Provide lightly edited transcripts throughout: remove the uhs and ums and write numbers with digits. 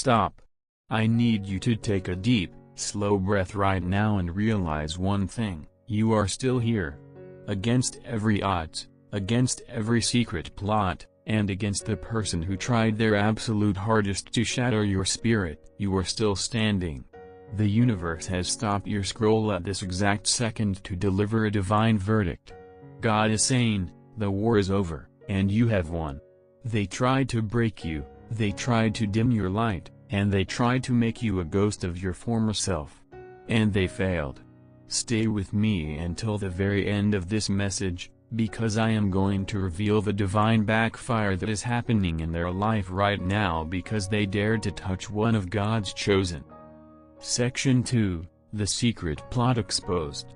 stop. I need you to take a deep, slow breath right now and realize one thing: you are still here. Against every odds, against every secret plot, and against the person who tried their absolute hardest to shatter your spirit, you are still standing. The universe has stopped your scroll at this exact second to deliver a divine verdict. God is saying, the war is over, and you have won. They tried to break you, they tried to dim your light, and they tried to make you a ghost of your former self. And they failed. Stay with me until the very end of this message, because I am going to reveal the divine backfire that is happening in their life right now because they dared to touch one of God's chosen. Section 2, The Secret Plot Exposed.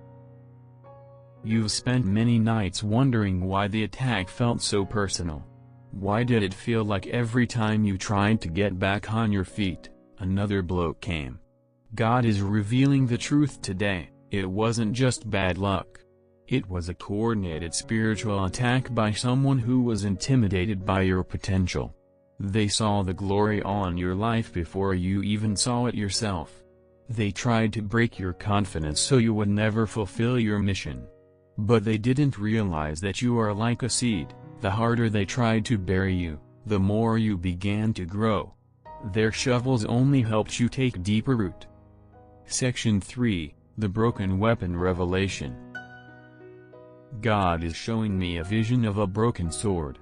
You've spent many nights wondering why the attack felt so personal. Why did it feel like every time you tried to get back on your feet, another blow came? God is revealing the truth today. It wasn't just bad luck. It was a coordinated spiritual attack by someone who was intimidated by your potential. They saw the glory on your life before you even saw it yourself. They tried to break your confidence so you would never fulfill your mission. But they didn't realize that you are like a seed. The harder they tried to bury you, the more you began to grow. Their shovels only helped you take deeper root. Section 3, The Broken Weapon Revelation. God is showing me a vision of a broken sword.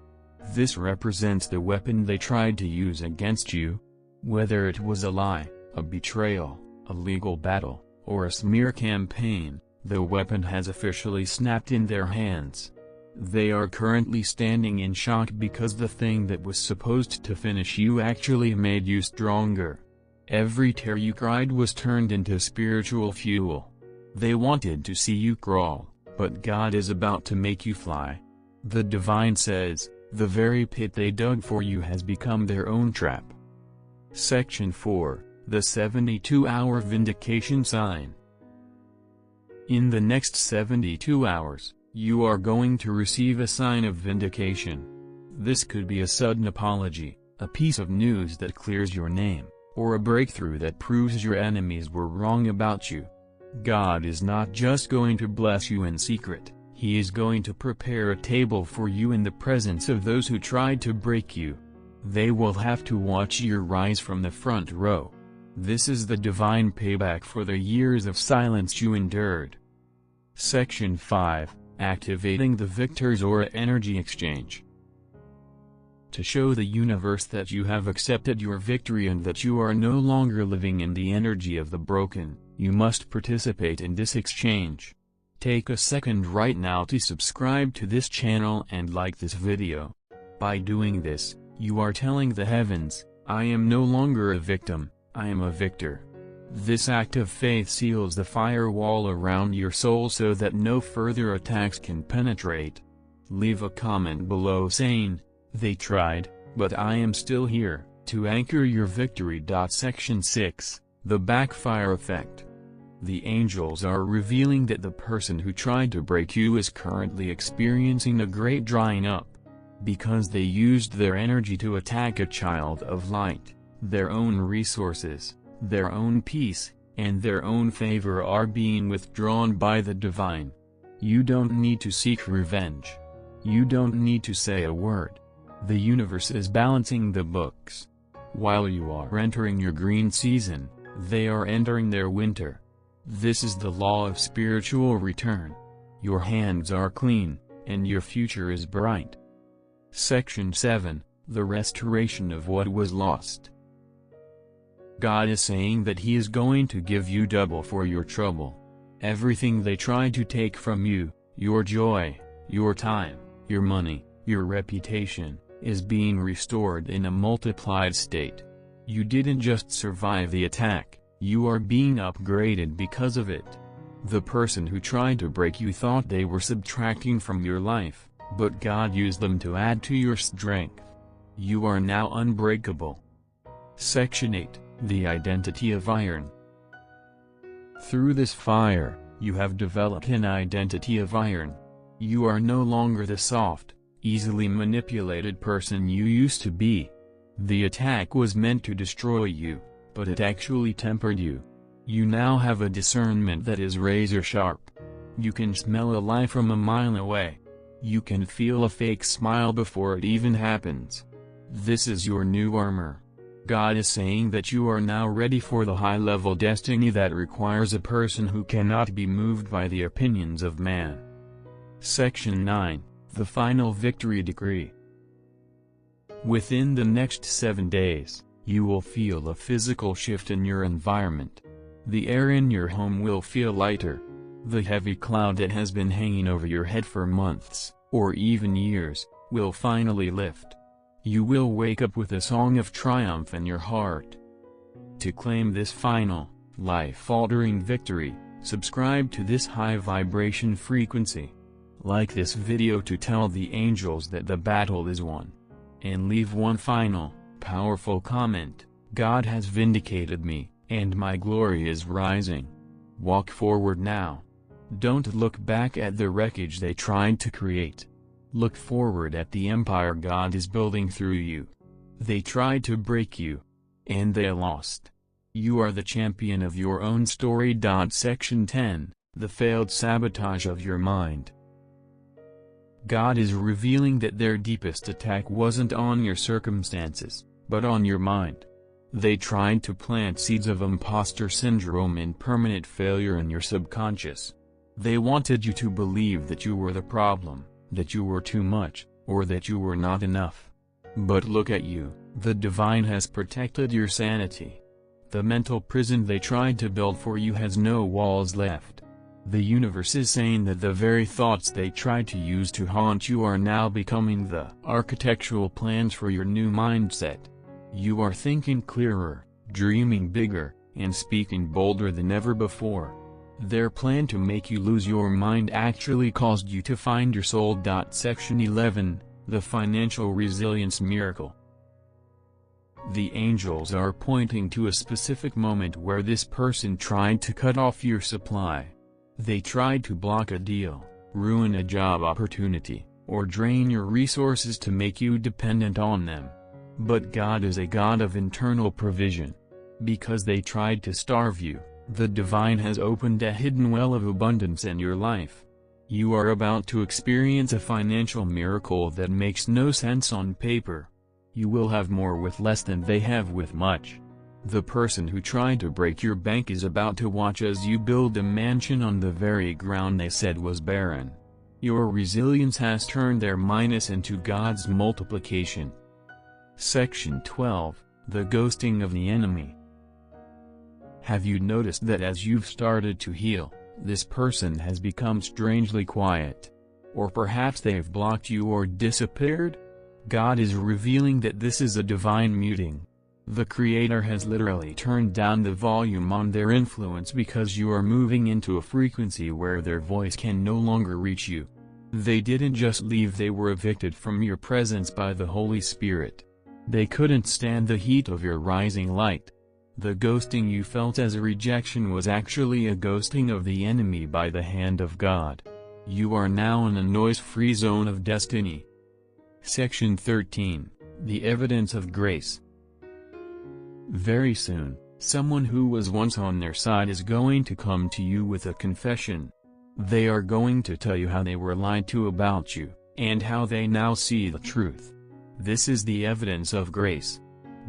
This represents the weapon they tried to use against you. Whether it was a lie, a betrayal, a legal battle, or a smear campaign, the weapon has officially snapped in their hands. They are currently standing in shock because the thing that was supposed to finish you actually made you stronger. Every tear you cried was turned into spiritual fuel. They wanted to see you crawl, but God is about to make you fly. The divine says, the very pit they dug for you has become their own trap. Section 4, The 72-Hour Vindication Sign. In the next 72 hours, you are going to receive a sign of vindication. This could be a sudden apology, a piece of news that clears your name, or a breakthrough that proves your enemies were wrong about you. God is not just going to bless you in secret, He is going to prepare a table for you in the presence of those who tried to break you. They will have to watch your rise from the front row. This is the divine payback for the years of silence you endured. Section 5, Activating the Victor's Aura Energy Exchange. To show the universe that you have accepted your victory and that you are no longer living in the energy of the broken, you must participate in this exchange. Take a second right now to subscribe to this channel and like this video. By doing this, you are telling the heavens, I am no longer a victim, I am a victor. This act of faith seals the firewall around your soul so that no further attacks can penetrate. Leave a comment below saying, they tried, but I am still here, to anchor your victory. Section 6, The Backfire Effect. The angels are revealing that the person who tried to break you is currently experiencing a great drying up. Because they used their energy to attack a child of light, their own resources, their own peace, and their own favor are being withdrawn by the divine. You don't need to seek revenge. You don't need to say a word. The universe is balancing the books. While you are entering your green season, they are entering their winter. This is the law of spiritual return. Your hands are clean, and your future is bright. Section 7, The Restoration of What Was Lost. God is saying that He is going to give you double for your trouble. Everything they tried to take from you, your joy, your time, your money, your reputation, is being restored in a multiplied state. You didn't just survive the attack, you are being upgraded because of it. The person who tried to break you thought they were subtracting from your life, but God used them to add to your strength. You are now unbreakable. Section 8, The Identity of Iron. Through this fire, you have developed an identity of iron. You are no longer the soft, easily manipulated person you used to be. The attack was meant to destroy you, but it actually tempered you. You now have a discernment that is razor sharp. You can smell a lie from a mile away. You can feel a fake smile before it even happens. This is your new armor. God is saying that you are now ready for the high-level destiny that requires a person who cannot be moved by the opinions of man. Section 9, the Final Victory Decree. Within the next 7 days, you will feel a physical shift in your environment. The air in your home will feel lighter. The heavy cloud that has been hanging over your head for months, or even years, will finally lift. You will wake up with a song of triumph in your heart. To claim this final, life-altering victory, subscribe to this high-vibration frequency. Like this video to tell the angels that the battle is won. And leave one final, powerful comment: God has vindicated me, and my glory is rising. Walk forward now. Don't look back at the wreckage they tried to create. Look forward at the empire God is building through you. They tried to break you. And they lost. You are the champion of your own story. Section 10, the failed sabotage of your mind. God is revealing that their deepest attack wasn't on your circumstances, but on your mind. They tried to plant seeds of imposter syndrome and permanent failure in your subconscious. They wanted you to believe that you were the problem, that you were too much, or that you were not enough. But look at you, the divine has protected your sanity. The mental prison they tried to build for you has no walls left. The universe is saying that the very thoughts they tried to use to haunt you are now becoming the architectural plans for your new mindset. You are thinking clearer, dreaming bigger, and speaking bolder than ever before. Their plan to make you lose your mind actually caused you to find your soul. Section 11, the Financial Resilience Miracle. The angels are pointing to a specific moment where this person tried to cut off your supply. They tried to block a deal, ruin a job opportunity, or drain your resources to make you dependent on them. But God is a God of internal provision. Because they tried to starve you, the divine has opened a hidden well of abundance in your life. You are about to experience a financial miracle that makes no sense on paper. You will have more with less than they have with much. The person who tried to break your bank is about to watch as you build a mansion on the very ground they said was barren. Your resilience has turned their minus into God's multiplication. Section 12, the Ghosting of the Enemy. Have you noticed that as you've started to heal, this person has become strangely quiet? Or perhaps they've blocked you or disappeared? God is revealing that this is a divine muting. The Creator has literally turned down the volume on their influence because you are moving into a frequency where their voice can no longer reach you. They didn't just leave, they were evicted from your presence by the Holy Spirit. They couldn't stand the heat of your rising light. The ghosting you felt as a rejection was actually a ghosting of the enemy by the hand of God. You are now in a noise-free zone of destiny. Section 13, the Evidence of Grace. Very soon, someone who was once on their side is going to come to you with a confession. They are going to tell you how they were lied to about you, and how they now see the truth. This is the evidence of grace.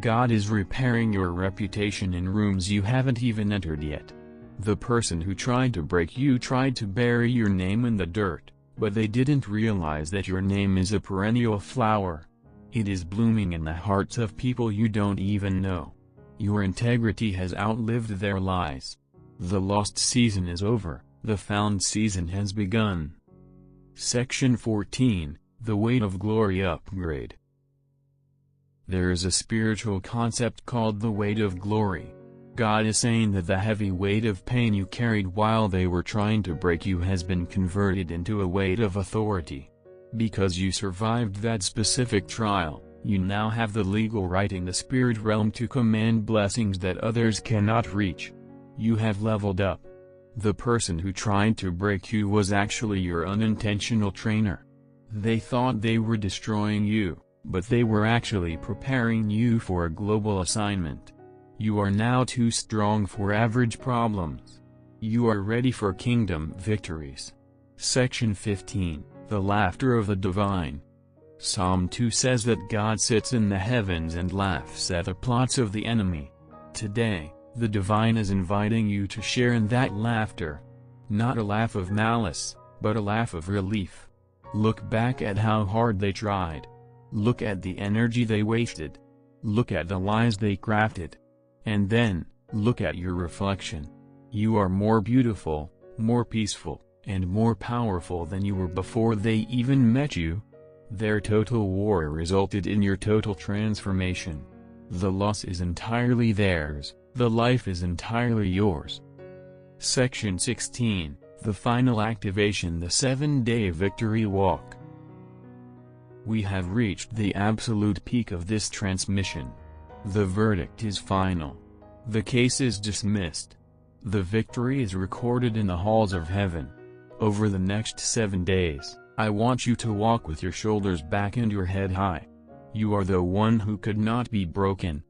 God is repairing your reputation in rooms you haven't even entered yet. The person who tried to break you tried to bury your name in the dirt, but they didn't realize that your name is a perennial flower. It is blooming in the hearts of people you don't even know. Your integrity has outlived their lies. The lost season is over, the found season has begun. Section 14, the Weight of Glory Upgrade. There is a spiritual concept called the weight of glory. God is saying that the heavy weight of pain you carried while they were trying to break you has been converted into a weight of authority. Because you survived that specific trial, you now have the legal right in the spirit realm to command blessings that others cannot reach. You have leveled up. The person who tried to break you was actually your unintentional trainer. They thought they were destroying you, but they were actually preparing you for a global assignment. You are now too strong for average problems. You are ready for kingdom victories. Section 15, The Laughter of the Divine. Psalm 2 says that God sits in the heavens and laughs at the plots of the enemy. Today, the divine is inviting you to share in that laughter. Not a laugh of malice, but a laugh of relief. Look back at how hard they tried. Look at the energy they wasted. Look at the lies they crafted. And then, look at your reflection. You are more beautiful, more peaceful, and more powerful than you were before they even met you. Their total war resulted in your total transformation. The loss is entirely theirs, the life is entirely yours. Section 16, The Final Activation, the 7-Day Victory Walk. We have reached the absolute peak of this transmission. The verdict is final. The case is dismissed. The victory is recorded in the halls of heaven. Over the next 7 days, I want you to walk with your shoulders back and your head high. You are the one who could not be broken.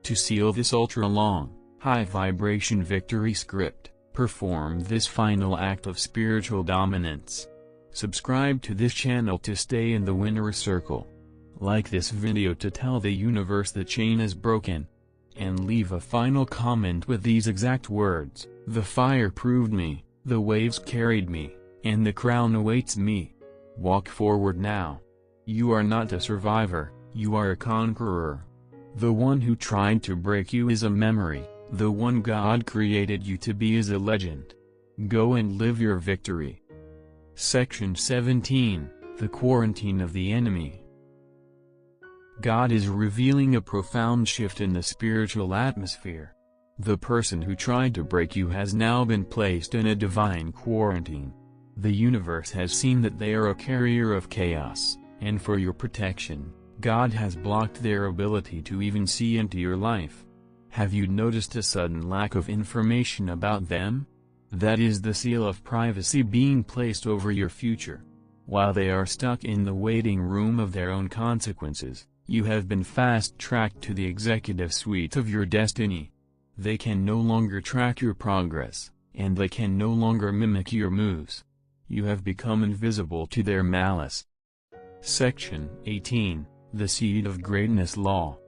To seal this ultra-long, high-vibration victory script, perform this final act of spiritual dominance. Subscribe to this channel to stay in the winner's circle. Like this video to tell the universe the chain is broken. And leave a final comment with these exact words: "The fire proved me, the waves carried me, and the crown awaits me." Walk forward now. You are not a survivor, you are a conqueror. The one who tried to break you is a memory, the one God created you to be is a legend. Go and live your victory. Section 17, The Quarantine of the Enemy. God is revealing a profound shift in the spiritual atmosphere. The person who tried to break you has now been placed in a divine quarantine. The universe has seen that they are a carrier of chaos, and for your protection, God has blocked their ability to even see into your life. Have you noticed a sudden lack of information about them? That is the seal of privacy being placed over your future. While they are stuck in the waiting room of their own consequences, you have been fast-tracked to the executive suite of your destiny. They can no longer track your progress, and they can no longer mimic your moves. You have become invisible to their malice. Section 18, The Seed of Greatness Law.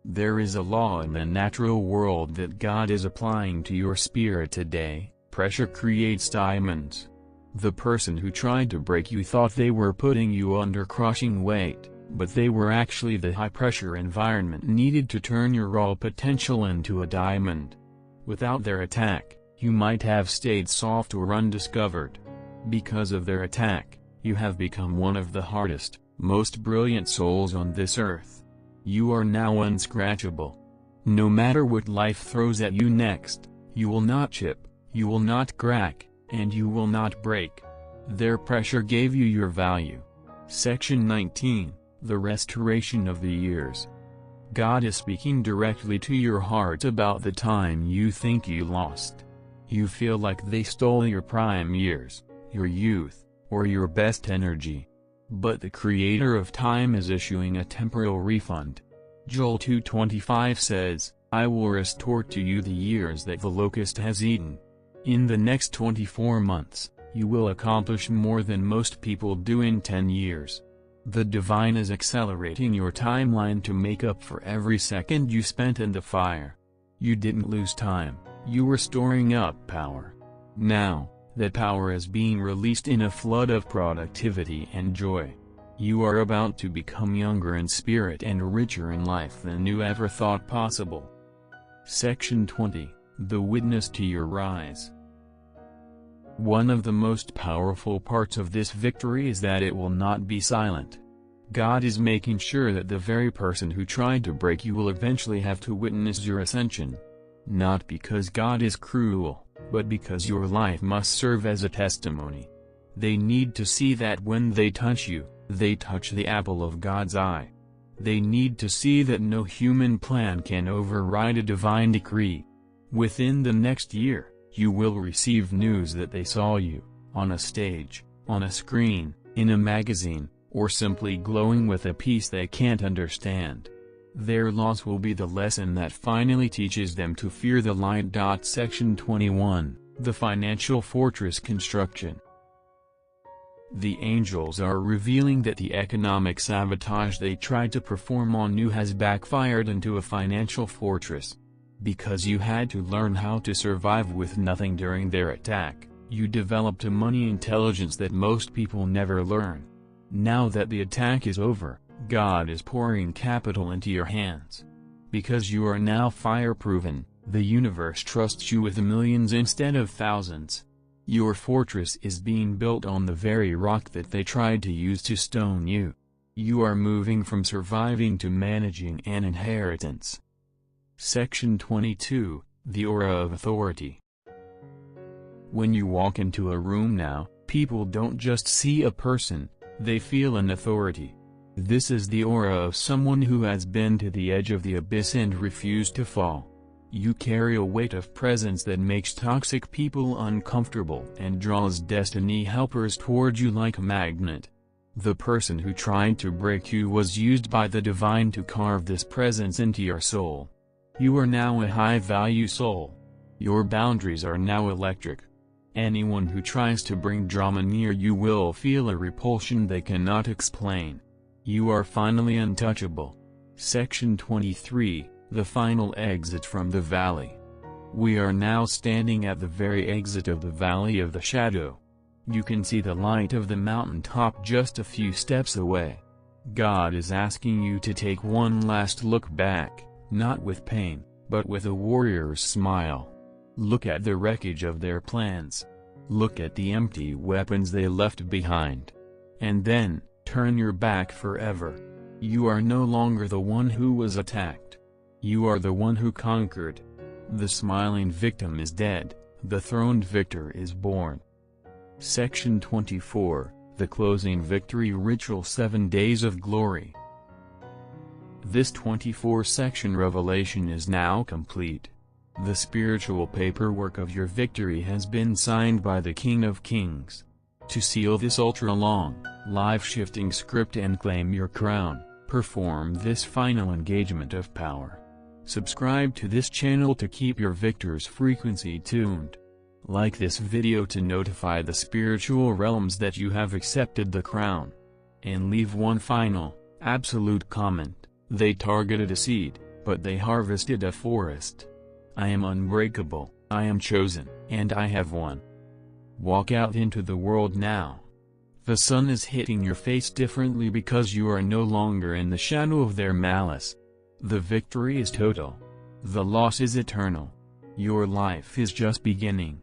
There is a law in the natural world that God is applying to your spirit today: pressure creates diamonds. The person who tried to break you thought they were putting you under crushing weight, but they were actually the high-pressure environment needed to turn your raw potential into a diamond. Without their attack, you might have stayed soft or undiscovered. Because of their attack, you have become one of the hardest, most brilliant souls on this earth. You are now unscratchable. No matter what life throws at you next, you will not chip, you will not crack, and you will not break. Their pressure gave you your value. Section 19, The Restoration of the Years. God is speaking directly to your heart about the time you think you lost. You feel like they stole your prime years, your youth, or your best energy. But the Creator of time is issuing a temporal refund. Joel 2:25 says, "I will restore to you the years that the locust has eaten." In the next 24 months, you will accomplish more than most people do in 10 years. The divine is accelerating your timeline to make up for every second you spent in the fire. You didn't lose time, you were storing up power. Now, that power is being released in a flood of productivity and joy. You are about to become younger in spirit and richer in life than you ever thought possible. Section 20, The Witness to Your Rise. One of the most powerful parts of this victory is that it will not be silent. God is making sure that the very person who tried to break you will eventually have to witness your ascension. Not because God is cruel, but because your life must serve as a testimony. They need to see that when they touch you, they touch the apple of God's eye. They need to see that no human plan can override a divine decree. Within the next year, you will receive news that they saw you, on a stage, on a screen, in a magazine, or simply glowing with a peace they can't understand. Their loss will be the lesson that finally teaches them to fear the light. Section 21, the financial fortress construction. The angels are revealing that the economic sabotage they tried to perform on you has backfired into a financial fortress. Because you had to learn how to survive with nothing during their attack, you developed a money intelligence that most people never learn. Now that the attack is over, God is pouring capital into your hands. Because you are now fire-proven, the universe trusts you with millions instead of thousands. Your fortress is being built on the very rock that they tried to use to stone you. You are moving from surviving to managing an inheritance. Section 22, the aura of authority. When you walk into a room now, people don't just see a person, they feel an authority. This is the aura of someone who has been to the edge of the abyss and refused to fall. You carry a weight of presence that makes toxic people uncomfortable and draws destiny helpers toward you like a magnet. The person who tried to break you was used by the divine to carve this presence into your soul. You are now a high-value soul. Your boundaries are now electric. Anyone who tries to bring drama near you will feel a repulsion they cannot explain. You are finally untouchable. Section 23, the final exit from the valley. We are now standing at the very exit of the valley of the shadow. You can see the light of the mountaintop just a few steps away. God is asking you to take one last look back, not with pain, but with a warrior's smile. Look at the wreckage of their plans. Look at the empty weapons they left behind. And then, turn your back forever. You are no longer the one who was attacked. You are the one who conquered. The smiling victim is dead, the throned victor is born. Section 24, the closing victory ritual 7 Days of Glory. This 24-section revelation is now complete. The spiritual paperwork of your victory has been signed by the King of Kings. To seal this ultra-long, life-shifting script and claim your crown, perform this final engagement of power. Subscribe to this channel to keep your victor's frequency tuned. Like this video to notify the spiritual realms that you have accepted the crown. And leave one final, absolute comment. They targeted a seed, but they harvested a forest. I am unbreakable, I am chosen, and I have won. Walk out into the world now. The sun is hitting your face differently because you are no longer in the shadow of their malice. The victory is total. The loss is eternal. Your life is just beginning.